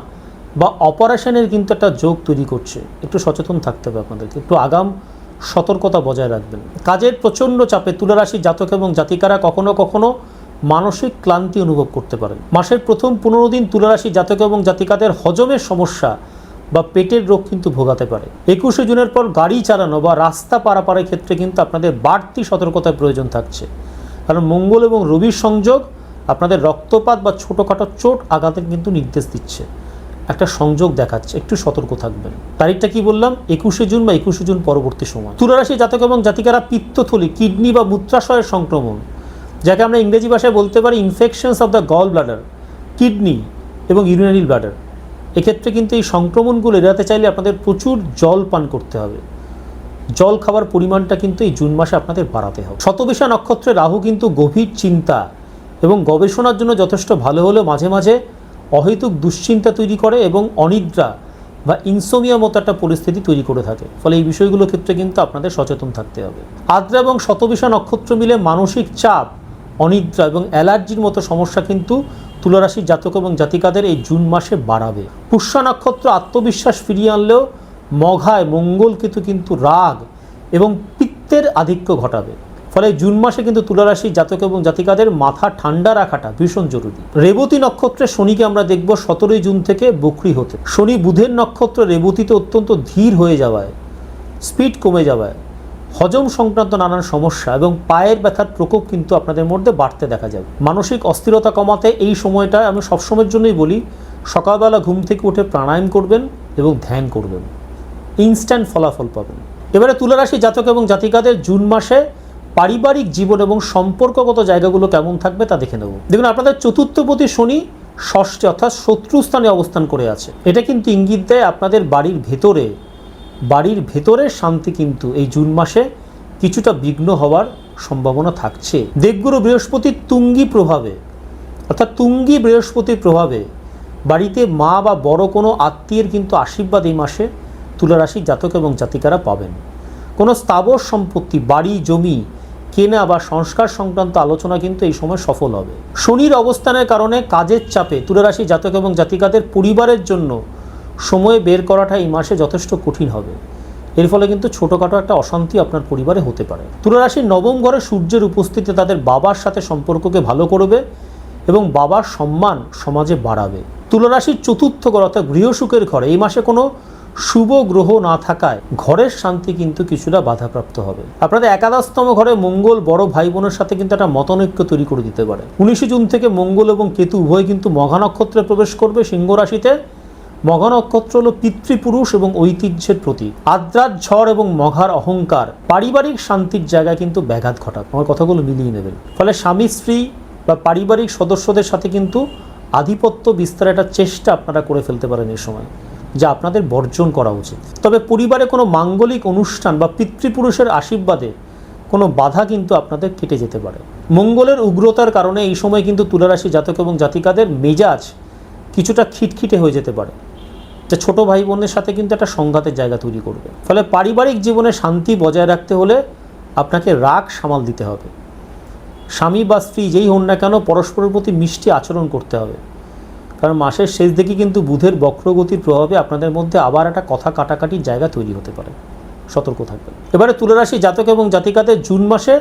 বা অপারেশনের কিন্তু একটা যোগ তৈরি করছে। একটু সচেতন থাকতে হবে আপনাদেরকে, একটু আগাম সতর্কতা বজায় রাখবেন। কাজের প্রচণ্ড চাপে তুলা রাশির জাতক এবং জাতিকারা কখনো কখনো মানসিক ক্লান্তি অনুভব করতে পারেন। মাসের প্রথম 15 দিন তুলা রাশির জাতক এবং জাতিকাদের হজমের সমস্যা বা পেটের রোগ কিন্তু ভোগাতে পারে। 21শে জুনের পর গাড়ি চালানো বা রাস্তা পারাপারের ক্ষেত্রে কিন্তু আপনাদের বাড়তি সতর্কতার প্রয়োজন থাকছে, কারণ মঙ্গল এবং রবির সংযোগ আপনাদের রক্তপাত বা ছোটোখাটো চোট আঘাতের কিন্তু নির্দেশ দিচ্ছে, একটা সংযোগ দেখাচ্ছে, একটু সতর্ক থাকবেন। তারিখটা কি বললাম? 21শে জুন বা 21শে জুন পরবর্তী সময়। তুলা রাশি জাতক এবং জাতিকারা পিত্তথলি, কিডনি বা মূত্রাশয়ের সংক্রমণ, যাকে আমরা ইংরেজি ভাষায় বলতে পারি infections of the gall bladder, kidney এবং ইউরিনারি ব্লাডার, এক্ষেত্রে কিন্তু এই সংক্রমণগুলো এড়াতে চাইলে আপনাদের প্রচুর জল পান করতে হবে। জল খাবার পরিমাণটা কিন্তু এই জুন মাসে আপনাদের বাড়াতে হবে। শতবিশা নক্ষত্রে রাহু কিন্তু গভীর চিন্তা এবং গবেষণার জন্য যথেষ্ট ভালো হলেও মাঝে মাঝে অহেতুক দুশ্চিন্তা তৈরি করে এবং অনিদ্রা বা ইনসোমিয়া মতো একটা পরিস্থিতি তৈরি করে থাকে। ফলে এই বিষয়গুলোর ক্ষেত্রে কিন্তু আপনাদের সচেতন থাকতে হবে। আদ্রা এবং শতবিশা নক্ষত্র মিলে মানসিক চাপ, অনিদ্রা এবং অ্যালার্জির মতো সমস্যা কিন্তু তুলা রাশির জাতক এবং জাতিকাদের এই জুন মাসে বাড়াবে। পুষ্যা নক্ষত্র আত্মবিশ্বাস ফিরিয়ে আনলেও মঘায় মঙ্গল কিন্তু রাগ এবং পিত্তের আধিক্য ঘটাবে। ফলে জুন মাসে কিন্তু তুলা রাশির জাতক এবং জাতিকাদের মাথা ঠান্ডা রাখাটা ভীষণ জরুরি। রেবতী নক্ষত্রে শনিকে আমরা দেখব 17 জুন থেকে বকরি হতে। শনি বুধের নক্ষত্র রেবতীতে অত্যন্ত ধীর হয়ে যাওয়ায়, স্পিড কমে যাওয়ায় হজম সংক্রান্ত নানান সমস্যা এবং পায়ের ব্যথার প্রকোপ কিন্তু আপনাদের মধ্যে বাড়তে দেখা যাবে। মানসিক অস্থিরতা কমাতে এই সময়টা আমি সবসময়ের জন্যই বলি, সকালবেলা ঘুম থেকে উঠে প্রাণায়াম করবেন এবং ধ্যান করবেন, ইনস্ট্যান্ট ফলাফল পাবেন। এবারে তুলা রাশি জাতক এবং জাতিকাদের জুন মাসে পারিবারিক জীবন এবং সম্পর্কগত জায়গাগুলো কেমন থাকবে তা দেখে নেব। দেখুন, আপনাদের চতুর্থপতি শনি ষষ্ঠে অর্থাৎ শত্রু স্থানে অবস্থান করে আছে। এটা কিন্তু ইঙ্গিত দেয় আপনাদের বাড়ির ভেতরের শান্তি কিন্তু এই জুন মাসে কিছুটা বিঘ্ন হওয়ার সম্ভাবনা থাকছে। দেবগুরু বৃহস্পতির তুঙ্গি বৃহস্পতির প্রভাবে বাড়িতে মা বা বড় কোনো আত্মীয়ের কিন্তু আশীর্বাদ এই মাসে তুলা রাশির জাতক এবং জাতিকারা পাবেন। কোনো স্থাবর সম্পত্তি, বাড়ি জমি কেনা বা সংস্কার সংক্রান্ত আলোচনা কিন্তু এই সময় সফল হবে। শনির অবস্থানের কারণে কাজের চাপে তুলা রাশির জাতক এবং জাতিকাদের পরিবারের জন্য সময় বের করাটা এই মাসে যথেষ্ট কঠিন হবে। এর ফলে কিন্তু ছোটোখাটো একটা অশান্তি আপনার পরিবারে হতে পারে। তুলা রাশির নবম ঘরে সূর্যের উপস্থিতি তাদের বাবার সাথে সম্পর্ককে ভালো করবে এবং বাবার সম্মান সমাজে বাড়াবে। তুলা রাশির চতুর্থ ঘর অর্থাৎ গৃহসুখের ঘরে এই মাসে কোনো শুভ গ্রহ না থাকায় ঘরের শান্তি কিন্তু কিছুটা বাধাপ্রাপ্ত হবে। আপনাদের একাদশতম ঘরে মঙ্গল বড় ভাই বোনের সাথে কিন্তু একটা মতানৈক্য তৈরি করে দিতে পারে। 19 জুন থেকে মঙ্গল এবং কেতু উভয় কিন্তু মঘা নক্ষত্রে প্রবেশ করবে সিংহ রাশিতে। মঘা নক্ষত্র হলো পিতৃপুরুষ এবং ঐতিহ্যের প্রতীক। আদ্রার ঝড় এবং মঘার অহংকার পারিবারিক শান্তির জায়গায় কিন্তু ব্যাঘাত ঘটাবে। আমার কথাগুলো মিলিয়ে নেবেন। ফলে স্বামী স্ত্রী বা পারিবারিক সদস্যদের সাথে কিন্তু আধিপত্য বিস্তারের একটা চেষ্টা আপনারা করে ফেলতে পারেন এই সময়, যা আপনাদের বর্জন করা উচিত। তবে পরিবারে কোনো মাঙ্গলিক অনুষ্ঠান বা পিতৃপুরুষের আশীর্বাদে কোনো বাধা কিন্তু আপনাদের কেটে যেতে পারে। মঙ্গলের উগ্রতার কারণে এই সময় কিন্তু তুলা রাশি জাতক এবং জাতিকাদের মেজাজ কিছুটা খিটখিটে হয়ে যেতে পারে, যা ছোট ভাই বোনের সাথে কিন্তু একটা সংঘাতের জায়গা তৈরি করবে। ফলে পারিবারিক জীবনে শান্তি বজায় রাখতে হলে আপনাকে রাগ সামাল দিতে হবে। স্বামী বা স্ত্রী যেই হন না কেন পরস্পরের প্রতি মিষ্টি আচরণ করতে হবে, কারণ মাসের শেষ দিকে কিন্তু বুধের বক্রগতির প্রভাবে আপনাদের মধ্যে আবার একটা কথা কাটাকাটির জায়গা তৈরি হতে পারে। সতর্ক থাকবেন। এবারে তুলা রাশি জাতক এবং জাতিকাদের জুন মাসে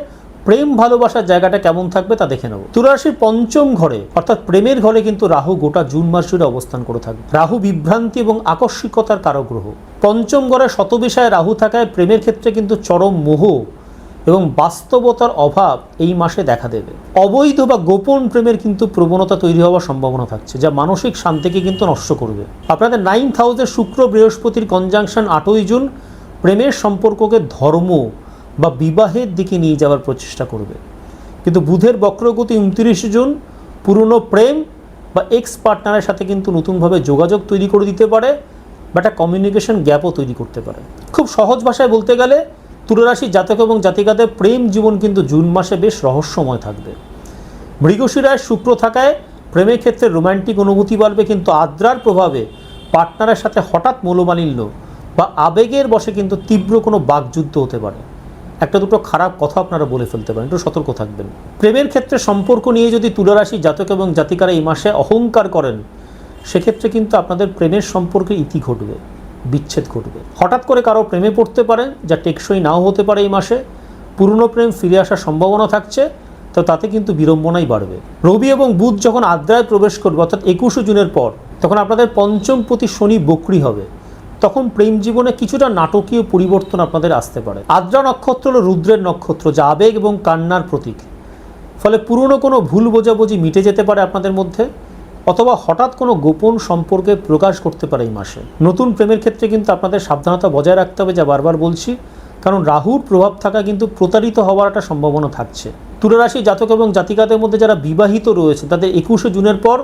প্রেম ভালোবাসার জায়গাটা কেমন থাকবে তা দেখে নেব। তুলা রাশির পঞ্চম ঘরে অর্থাৎ প্রেমের ঘরে কিন্তু রাহু গোটা জুন মাস জুড়ে অবস্থান করে থাকবে। রাহু বিভ্রান্তি এবং আকস্মিকতার কারক গ্রহ। পঞ্চম ঘরে শতবিষায় রাহু থাকায় প্রেমের ক্ষেত্রে কিন্তু চরম মোহ এবং বাস্তবতার অভাব এই মাসে দেখা দেবে। অবৈধ বা গোপন প্রেমের কিন্তু প্রবণতা তৈরি হওয়ার সম্ভাবনা থাকছে, যা মানসিক শান্তিকে কিন্তু নষ্ট করবে। আপনাদের 9th হাউসে শুক্র বৃহস্পতির কনজাংশন 8ই জুন প্রেমের সম্পর্ককে ধর্ম বা বিবাহের দিকে নিয়ে যাওয়ার প্রচেষ্টা করবে, কিন্তু বুধের বক্রগতি 29 জুন পুরনো প্রেম বা এক্স পার্টনারের সাথে কিন্তু নতুনভাবে যোগাযোগ তৈরি করে দিতে পারে বা একটা কমিউনিকেশন গ্যাপও তৈরি করতে পারে। খুব সহজ ভাষায় বলতে গেলে তুলা রাশির জাতক এবং জাতিকাদের প্রেম জীবন কিন্তু জুন মাসে বেশ রহস্যময় থাকবে। মৃগশিরায় শুক্র থাকায় প্রেমের ক্ষেত্রে রোম্যান্টিক অনুভূতি বাড়বে, কিন্তু আদ্রার প্রভাবে পার্টনারের সাথে হঠাৎ মনোমালিন্য বা আবেগের বশে কিন্তু তীব্র কোনো বাকযুদ্ধ হতে পারে। একটা দুটো খারাপ কথা আপনারা বলে ফেলতে পারেন, একটু সতর্ক থাকবেন। প্রেমের ক্ষেত্রে সম্পর্ক নিয়ে যদি তুলা রাশির জাতক এবং জাতিকারা এই মাসে অহংকার করেন, সেক্ষেত্রে কিন্তু আপনাদের প্রেমের সম্পর্কে ইতি ঘটবে, বিচ্ছেদ ঘটবে। হঠাৎ করে কারো প্রেমে পড়তে পারেন, যা টেকসই নাও হতে পারে এই মাসে। পুরনো প্রেম ফিরে আসার সম্ভাবনা থাকছে, তো তাতে কিন্তু বিড়ম্বনাই বাড়বে। রবি এবং বুধ যখন আদ্রায় প্রবেশ করবে, অর্থাৎ 21 জুনের পর, তখন আপনাদের পঞ্চমপতি শনি বক্রী হবে। তখন প্রেম জীবনে কিছুটা নাটকীয় পরিবর্তন আপনাদের আসতে পারে। আদ্রা নক্ষত্র হলো রুদ্রের নক্ষত্র, যা আবেগ এবং কান্নার প্রতীক। ফলে পুরনো কোনো ভুল বোঝাবুঝি মিটে যেতে পারে আপনাদের মধ্যে, অথবা হঠাৎ কোনো গোপন সম্পর্কে প্রকাশ করতে পারে এই মাসে। নতুন প্রেমের ক্ষেত্রে কিন্তু আপনাদের সাবধানতা বজায় রাখতে হবে, যা বারবার বলছি, কারণ রাহুর প্রভাব থাকা কিন্তু প্রতারিত হওয়ার একটা সম্ভাবনা থাকছে। তুলা রাশি জাতক এবং জাতিকাদের মধ্যে যারা বিবাহিত রয়েছে, তাদের 21 জুনের পর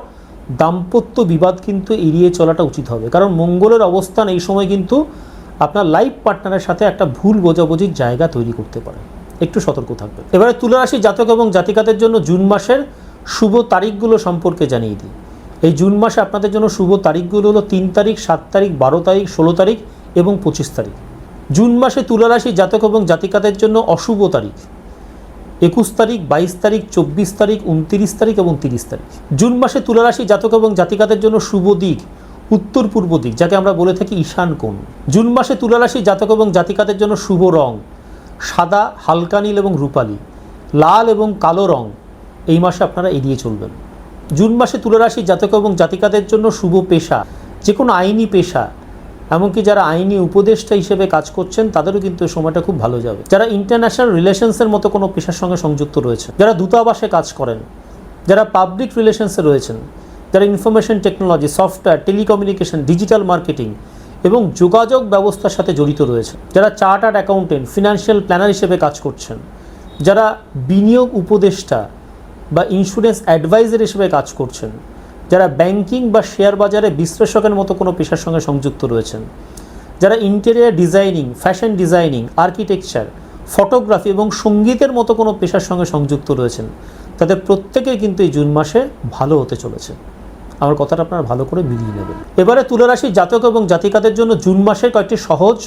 দাম্পত্য বিবাদ কিন্তু এড়িয়ে চলাটা উচিত হবে, কারণ মঙ্গলের অবস্থান এই সময় কিন্তু আপনার লাইফ পার্টনারের সাথে একটা ভুল বোঝাবুঝির জায়গা তৈরি করতে পারে। একটু সতর্ক থাকবে। এবারে তুলা রাশি জাতক এবং জাতিকাদের জন্য জুন মাসের শুভ তারিখগুলো সম্পর্কে জানিয়ে দিই। এই জুন মাসে আপনাদের জন্য শুভ তারিখগুলো হলো 3 তারিখ, 7 তারিখ, 12 তারিখ, 16 তারিখ এবং 25 তারিখ। জুন মাসে তুলা রাশি জাতক এবং জাতিকাদের জন্য অশুভ তারিখ 21 তারিখ, 22 তারিখ, 24 তারিখ, 29 তারিখ এবং 30 তারিখ। জুন মাসে তুলা রাশি জাতক এবং জাতিকাদের জন্য শুভ দিক উত্তর পূর্ব দিক, যাকে আমরা বলে থাকি ঈশান কোণ। জুন মাসে তুলা রাশি জাতক এবং জাতিকাদের জন্য শুভ রং সাদা, হালকা নীল এবং রূপালী। লাল এবং কালো রং এই মাসে আপনারা এড়িয়ে চলবেন। জুন মাসে তুলা রাশি জাতক এবং জাতিকাদের জন্য শুভ পেশা, যে কোনো আইনি পেশা, এমনকি যারা আইনি উপদেষ্টা হিসেবে কাজ করছেন তাদেরও কিন্তু এই সময়টা খুব ভালো যাবে। যারা ইন্টারন্যাশনাল রিলেশনসের মতো কোনো পেশার সঙ্গে সংযুক্ত রয়েছে, যারা দূতাবাসে কাজ করেন, যারা পাবলিক রিলেশনসে রয়েছেন, যারা information technology, software, telecommunication, digital marketing এবং যোগাযোগ ব্যবস্থার সাথে জড়িত রয়েছে, যারা চার্টার্ড অ্যাকাউন্টেন্ট, ফিনান্সিয়াল প্ল্যানার হিসেবে কাজ করছেন, যারা বিনিয়োগ উপদেষ্টা বা ইন্স্যুরেন্স অ্যাডভাইজার হিসেবে কাজ করছেন, যারা ব্যাংকিং বা শেয়ার বাজারে বিশ্লেষকের মতো কোনো পেশার সঙ্গে সংযুক্ত রয়েছেন, যারা interior designing, fashion designing, architecture, photography এবং সঙ্গীতের মতো কোনো পেশার সঙ্গে সংযুক্ত রয়েছেন, তাদের প্রত্যেকেই কিন্তু এই জুন মাসে ভালো হতে চলেছে। আমার কথাটা আপনারা ভালো করে মিলিয়ে নেবেন। এবারে তুলা রাশির জাতক এবং জাতিকাদের জন্য জুন মাসের কয়েকটি সহজ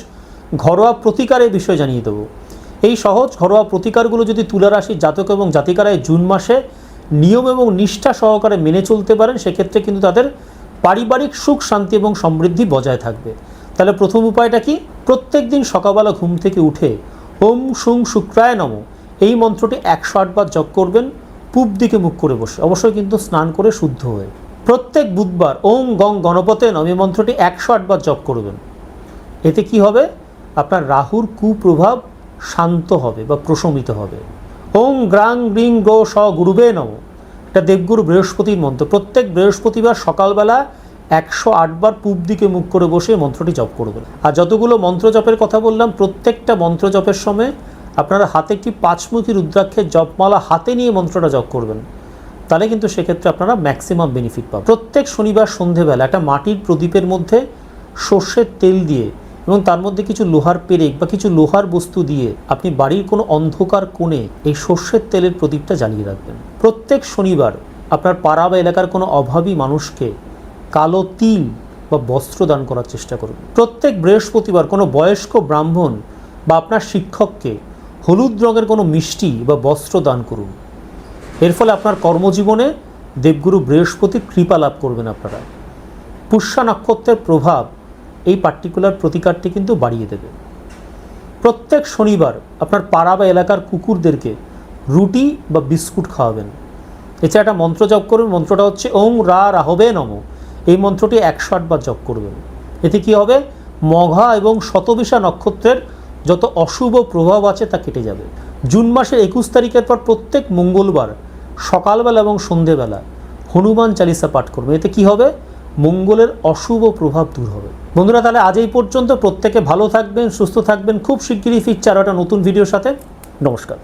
ঘরোয়া প্রতিকারের বিষয় জানিয়ে দেবো। এই সহজ ঘরোয়া প্রতিকারগুলো যদি তুলা রাশির জাতক এবং জাতিকারা এই জুন মাসে নিয়ম এবং নিষ্ঠা সহকারে মেনে চলতে পারেন, সেক্ষেত্রে কিন্তু তাদের পারিবারিক সুখ, শান্তি এবং সমৃদ্ধি বজায় থাকবে। তাহলে প্রথম উপায়টা কি? প্রত্যেক দিন সকালবেলা ঘুম থেকে উঠে ওম শুং শুক্রায় নম এই মন্ত্রটি 108 বার জপ করবেন, পূব দিকে মুখ করে বসে, অবশ্যই কিন্তু স্নান করে শুদ্ধ হয়ে। প্রত্যেক বুধবার ওম গং গণপতে নম এই মন্ত্রটি 108 বার জপ করবেন। এতে কি হবে? আপনার রাহুর কুপ্রভাব শান্ত হবে বা প্রশমিত হবে। ওং গ্রাং গ্রিং গো স গুরুবে নম, এটা দেবগুরু বৃহস্পতির মন্ত্র। প্রত্যেক বৃহস্পতিবার সকালবেলা 108 বার পূব দিকে মুখ করে বসে মন্ত্রটি জপ করবেন। আর যতগুলো মন্ত্র জপের কথা বললাম, প্রত্যেকটা মন্ত্র জপের সময় আপনারা হাতে একটি 5মুখী রুদ্রাক্ষের জপমালা হাতে নিয়ে মন্ত্রটা জপ করবেন। তাহলে কিন্তু সেক্ষেত্রে আপনারা ম্যাক্সিমাম বেনিফিট পাবেন। প্রত্যেক শনিবার সন্ধেবেলা একটা মাটির প্রদীপের মধ্যে সর্ষের তেল দিয়ে এবং তার মধ্যে কিছু লোহার পেরেক বা কিছু লোহার বস্তু দিয়ে আপনি বাড়ির কোনো অন্ধকার কোণে এই সর্ষের তেলের প্রদীপটা জ্বালিয়ে রাখবেন। প্রত্যেক শনিবার আপনার পাড়া বা এলাকার কোনো অভাবী মানুষকে কালো তিল বা বস্ত্র দান করার চেষ্টা করুন। প্রত্যেক বৃহস্পতিবার কোনো বয়স্ক ব্রাহ্মণ বা আপনার শিক্ষককে হলুদ রঙের কোনো মিষ্টি বা বস্ত্র দান করুন। এর ফলে আপনার কর্মজীবনে দেবগুরু বৃহস্পতির কৃপা লাভ করবেন আপনারা। পুষ্যা নক্ষত্রের প্রভাব এই পার্টিকুলার প্রতিকারটি কিন্তু বাড়িয়ে দেবে। প্রত্যেক শনিবার আপনার পাড়া বা এলাকার কুকুরদেরকে রুটি বা বিস্কুট খাওয়াবেন। এছাড়া একটা মন্ত্র জপ করবেন, মন্ত্রটা হচ্ছে ওং রা রাহবে নম। এই মন্ত্রটি 108 বার জপ করবেন। এতে কি হবে? মঘা এবং শতবিশা নক্ষত্রের যত অশুভ প্রভাব আছে তা কেটে যাবে। জুন মাসের 21 তারিখের পর প্রত্যেক মঙ্গলবার সকালবেলা এবং সন্ধেবেলা হনুমান চালিসা পাঠ করবে। এতে কি হবে? মঙ্গলের অশুভ প্রভাব দূর হবে। বন্ধুরা, তাহলে আজ এই পর্যন্ত। প্রত্যেকে ভালো থাকবেন, সুস্থ থাকবেন। খুব শিগগিরই ফিরছি আরও একটা নতুন ভিডিওর সাথে। নমস্কার।